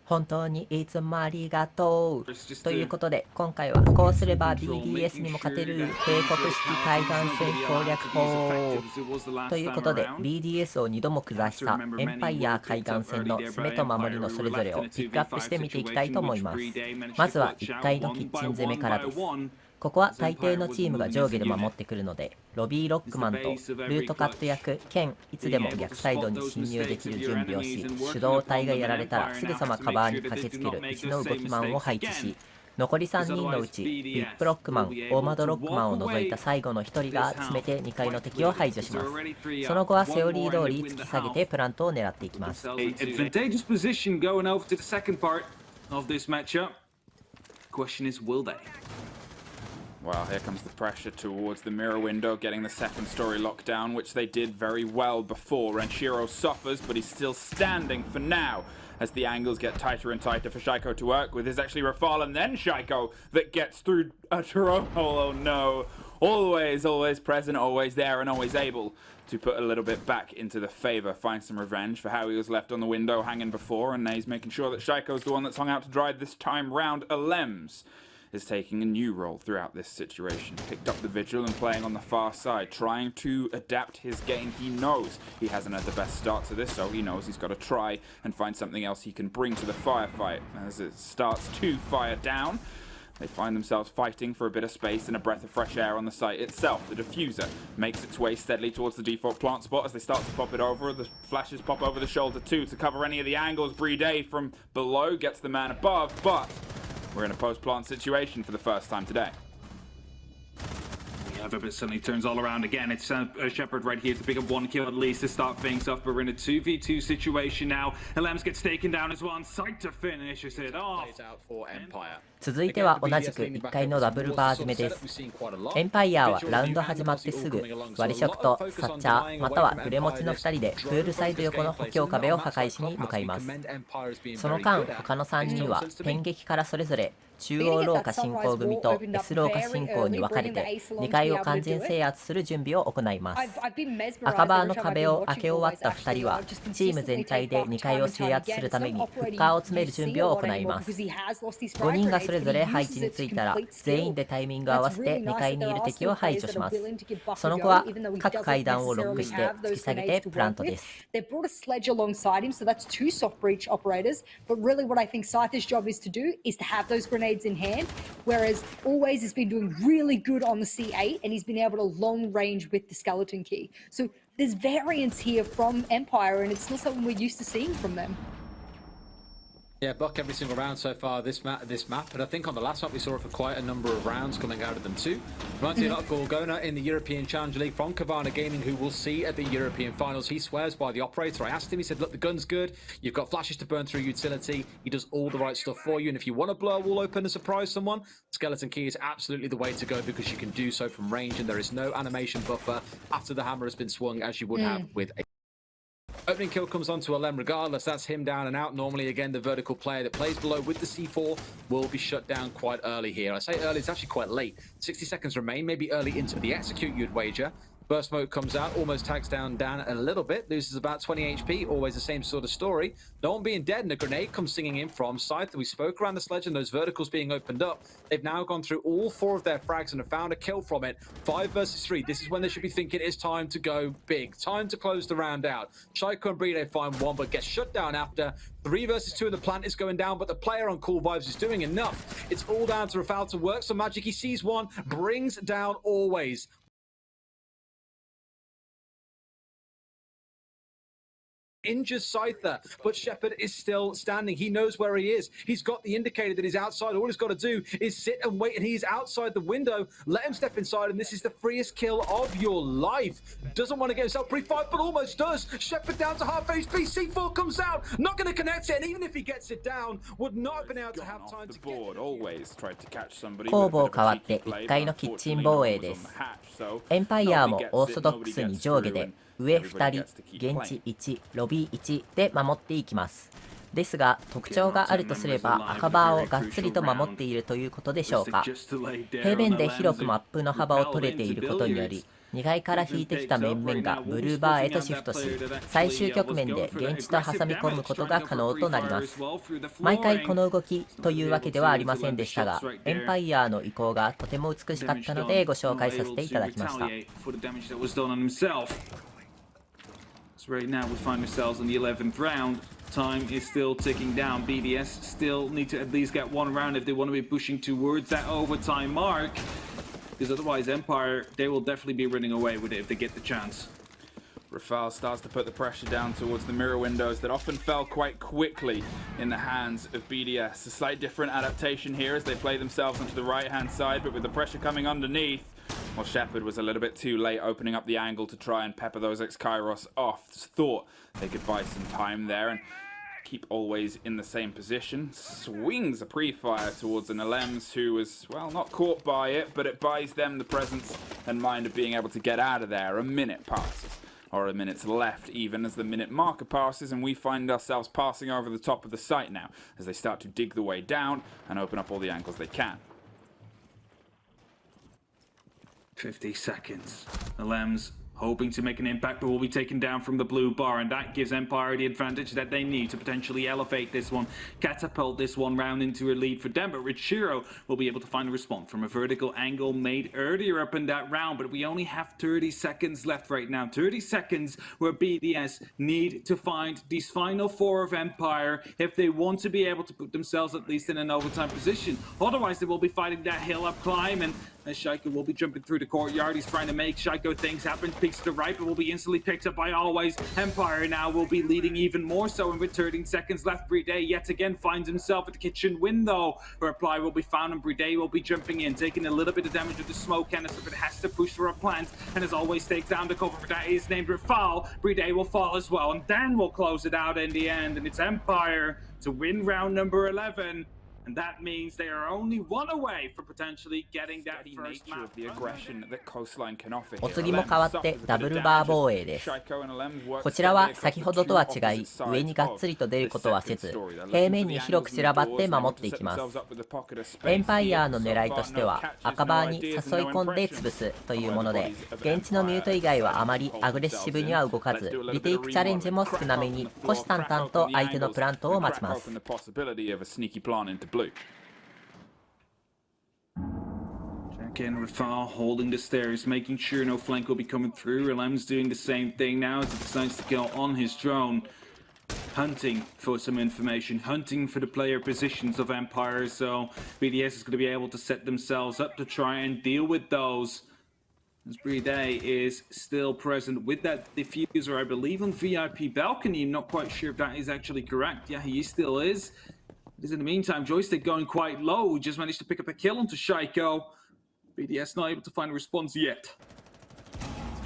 本当にいつもありがとう。ということで、今回はこうすれば BDS にも勝てる帝国式海岸線攻略法ということで、 BDS を2度も下したエンパイア海岸線の攻めと守りのそれぞれをピックアップして見ていきたいと思います。まずは1階のキッチン攻めからです。ここは大抵のチームが上下で守ってくるので、ロビーロックマンとルートカット役兼いつでも逆サイドに侵入できる準備をし、手動隊がやられたらすぐさまカバーに駆けつける1の動きマンを配置し、残り3人のうちビップロックマン、大窓ロックマンを除いた最後の1人が詰めて2階の敵を排除します。その後はセオリー通り突き下げてプラントを狙っていきます。Well, here comes the pressure towards the mirror window, getting the second story locked down, which they did very well before. Renshiro suffers, but he's still standing for now, as the angles get tighter and tighter for Shaiko to work with. Is actually Rafal and then Shaiko that gets through a Turo. Oh no. Always present, always there, and always able to put a little bit back into the favour. Find some revenge for how he was left on the window hanging before, and now he's making sure that Shaiko's the one that's hung out to dry this time round. Alems is taking a new role throughout this situation. Picked up the vigil and playing on the far side, trying to adapt his game. He knows he hasn't had the best start to this, so he knows he's got to try and find something else he can bring to the firefight. As it starts to fire down, they find themselves fighting for a bit of space and a breath of fresh air on the site itself. The diffuser makes its way steadily towards the default plant spot as they start to pop it over. The flashes pop over the shoulder too to cover any of the angles. Brede from below gets the man above, but we're in a post-plant situation for the first time today. But suddenly turns all around again. It's Shepard right here to pick up one kill at least to start things off. But we're in a 2v2 situation now. Alems gets taken down as well on site to finish it off. 続いては同じく1階のダブルバー攻めです。エンパイアはラウンド始まってすぐ割り食とサッチャーまたはグレ持ちの2人でプールサイド横の補強壁を破壊しに向かいます。その間他の3人はペン撃からそれぞれ中央廊下進行組と S 廊下進行に分かれて2階を完全制圧する準備を行います。赤バーの壁を開け終わった2人はチーム全体で2階を制圧するためにフッカーを詰める準備を行います。5人がそれぞれ配置についたら全員でタイミングを合わせて2階にいる敵を排除します。その後は各階段をロックして突き下げてプラントです。In hand, whereas Always has been doing really good on the C8 and he's been able to long range with the skeleton key. So there's variance here from Empire and it's not something we're used to seeing from them. Yeah, buck every single round so far this map, and I think on the last map we saw it for quite a number of rounds coming out of them too. Reminds me a lot of Gorgona in the European Challenger League from Kavana Gaming, who we'll see at the European Finals. He swears by the operator. I asked him, he said, look, the gun's good, you've got flashes to burn through utility, he does all the right stuff for you, and if you want to blow a wall open and surprise someone, Skeleton Key is absolutely the way to go because you can do so from range and there is no animation buffer after the hammer has been swung as you would have with a opening kill. Comes onto Alem regardless. That's him down and out. Normally, again, the vertical player that plays below with the C4 will be shut down quite early here. I say early, it's actually quite late. 60 seconds remain, maybe early into the execute, you'd wager. Burst smoke comes out, almost tags down a little bit, loses about 20 HP, always the same sort of story. No one being dead, and a grenade comes singing in from side that we spoke around the sledge and those verticals being opened up. They've now gone through all 4 of their frags and have found a kill from it. 5 versus 3. This is when they should be thinking it's time to go big. Time to close the round out. Shaiko and Brede find one, but gets shut down after. 3 versus 2 of the plant is going down, but the player on Cool Vibes is doing enough. It's all down to Rafal to work some magic. He sees one, brings down Always. Injures Scyther, but Shepard is still standing. He knows where he is. He's got the indicator that he's outside. All he's got to do is sit and wait, and he's outside the window. Let him step inside, and this is the freest kill of your life. Doesn't want to get himself pre-fight, but almost does. Shepard down to half HP. C4 comes out. Not going to connect it, and even if he gets it down, would not have been able to have time to get it. 攻防変わって1階のキッチン防衛です。エンパイアもオーソドックスに上下で上2人、現地1、ロビー1で守っていきます。ですが特徴があるとすれば赤バーをがっつりと守っているということでしょうか。平面で広くマップの幅を取れていることにより2階から引いてきた面々がブルーバーへとシフトし、最終局面で現地と挟み込むことが可能となります。毎回この動きというわけではありませんでしたが、エンパイアの意向がとても美しかったのでご紹介させていただきました。Right now we find ourselves in the 11th round. Time is still ticking down. BDS still need to at least get one round if they want to be pushing towards that overtime mark. Because otherwise Empire, they will definitely be running away with it if they get the chance. Rafale starts to put the pressure down towards the mirror windows that often fell quite quickly in the hands of BDS. A slight different adaptation here as they play themselves onto the right-hand side, but with the pressure coming underneath, well, Shepard was a little bit too late opening up the angle to try and pepper those ex-Kairos off. Thought they could buy some time there and keep always in the same position. Swings a pre-fire towards an Alems who was, well, not caught by it, but it buys them the presence and mind of being able to get out of there. A minute passes, or a minute's left even, as the minute marker passes, and we find ourselves passing over the top of the site now as they start to dig the way down and open up all the angles they can. 50 seconds. Alems hoping to make an impact, but will be taken down from the blue bar, and that gives Empire the advantage that they need to potentially elevate this one, catapult this one round into a lead for them. But Richiro will be able to find a response from a vertical angle made earlier up in that round, but we only have 30 seconds left right now. 30 seconds where BDS need to find these final four of Empire if they want to be able to put themselves at least in an overtime position. Otherwise, they will be fighting that hill up climb, and as Shaiko will be jumping through the courtyard, he's trying to make Shaiko things happen, peeks to the right, but will be instantly picked up by Always. Empire now will be leading even more so, and with 13 seconds left, Bride yet again finds himself at the kitchen window. A reply will be found, and Bride will be jumping in, taking a little bit of damage with the smoke canister, but has to push for a plant, and as Always takes down the cover for that is named Rafale. Bride will fall as well, and Dan will close it out in the end, and it's Empire to win round number 11. And that means they are only one away from potentially getting that first map. お次も変わってダブルバー防衛です。こちらは先ほどとは違い、上にがっつりと出ることはせず、平面に広く散らばって守っていきます。エンパイアの狙いとしては、赤バーに誘い込んで潰すというもので、現地のミュート以外はあまりアグレッシブには動かず、リテイクチャレンジも少なめに、虎視眈々と相手のプラントを待ちます。Blue. Again, Rafale holding the stairs, making sure no flank will be coming through. Alem's doing the same thing now as he decides to go on his drone, hunting for some information, hunting for the player positions of Empire. So BDS is going to be able to set themselves up to try and deal with those. As Bride is still present with that diffuser, I believe, on VIP balcony. I'm not quite sure if that is actually correct. Yeah, he still is. In the meantime, Joystick going quite low. Just managed to pick up a kill onto Shaiko. BDS not able to find a response yet.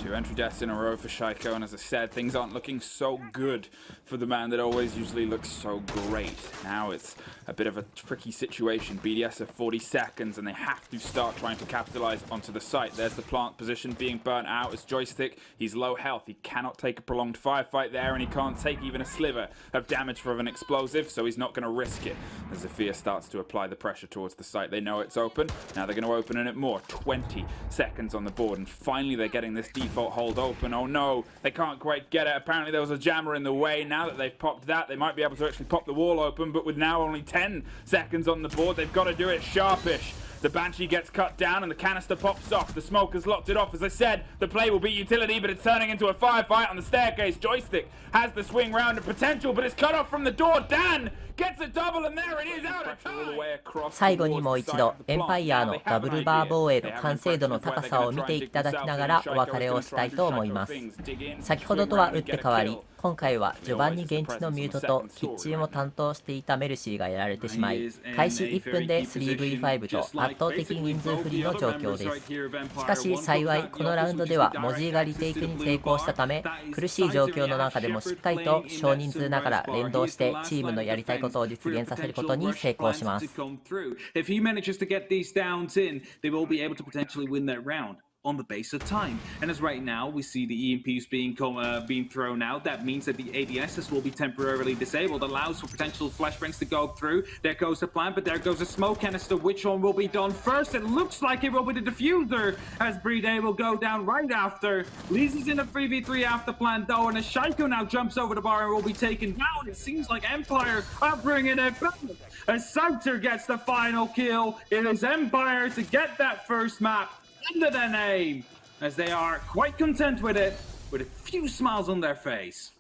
2 entry deaths in a row for Shaiko, and as I said, things aren't looking so good for the man that always usually looks so great. Now it's a bit of a tricky situation. BDS have 40 seconds, and they have to start trying to capitalize onto the site. There's the plant position being burnt out as Joystick. He's low health. He cannot take a prolonged firefight there, and he can't take even a sliver of damage from an explosive, so he's not going to risk it. As Zafir starts to apply the pressure towards the site, they know it's open. Now they're going to open it more. 20 seconds on the board, and finally they're getting this default hold open. Oh no, they can't quite get it. Apparently there was a jammer in the way. Now that they've popped that, they might be able to actually pop the wall open, but with now only 10 seconds on the board, they've got to do it sharpish. The Banshee gets cut down and the canister pops off. The smoke has locked it off. As I said, the play will be utility, but it's turning into a firefight on the staircase. Joystick has the swing round of potential, but it's cut off from the door. Dan gets a double, and there it is, out of time. 最後にもう一度エンパイアのダブルバー防衛の完成度の高さを見ていただきながらお別れをしたいと思います。先ほどとは打って変わり、今回は序盤に現地のミュートとキッチンを担当していたメルシーがやられてしまい、開始1分で 3v5 と圧倒的人数不利の状況です。しかし幸いこのラウンドではモジーがリテイクに成功したため、苦しい状況の中でもしっかりと少人数ながら連動してチームのやりたいことを実現させることに成功します。on the base of time. And as right now we see the EMPs being thrown out, that means that the ADSs will be temporarily disabled, allows for potential flashbangs to go through. There goes the plant, but there goes a smoke canister. Which one will be done first? It looks like it will be the diffuser, as BDS will go down right after. Lees is in a 3v3 after plant though, and as Shaiko now jumps over the bar and will be taken down. It seems like Empire are bringing it back. As Sauter gets the final kill, it is Empire to get that first map under their name, as they are quite content with it, with a few smiles on their face.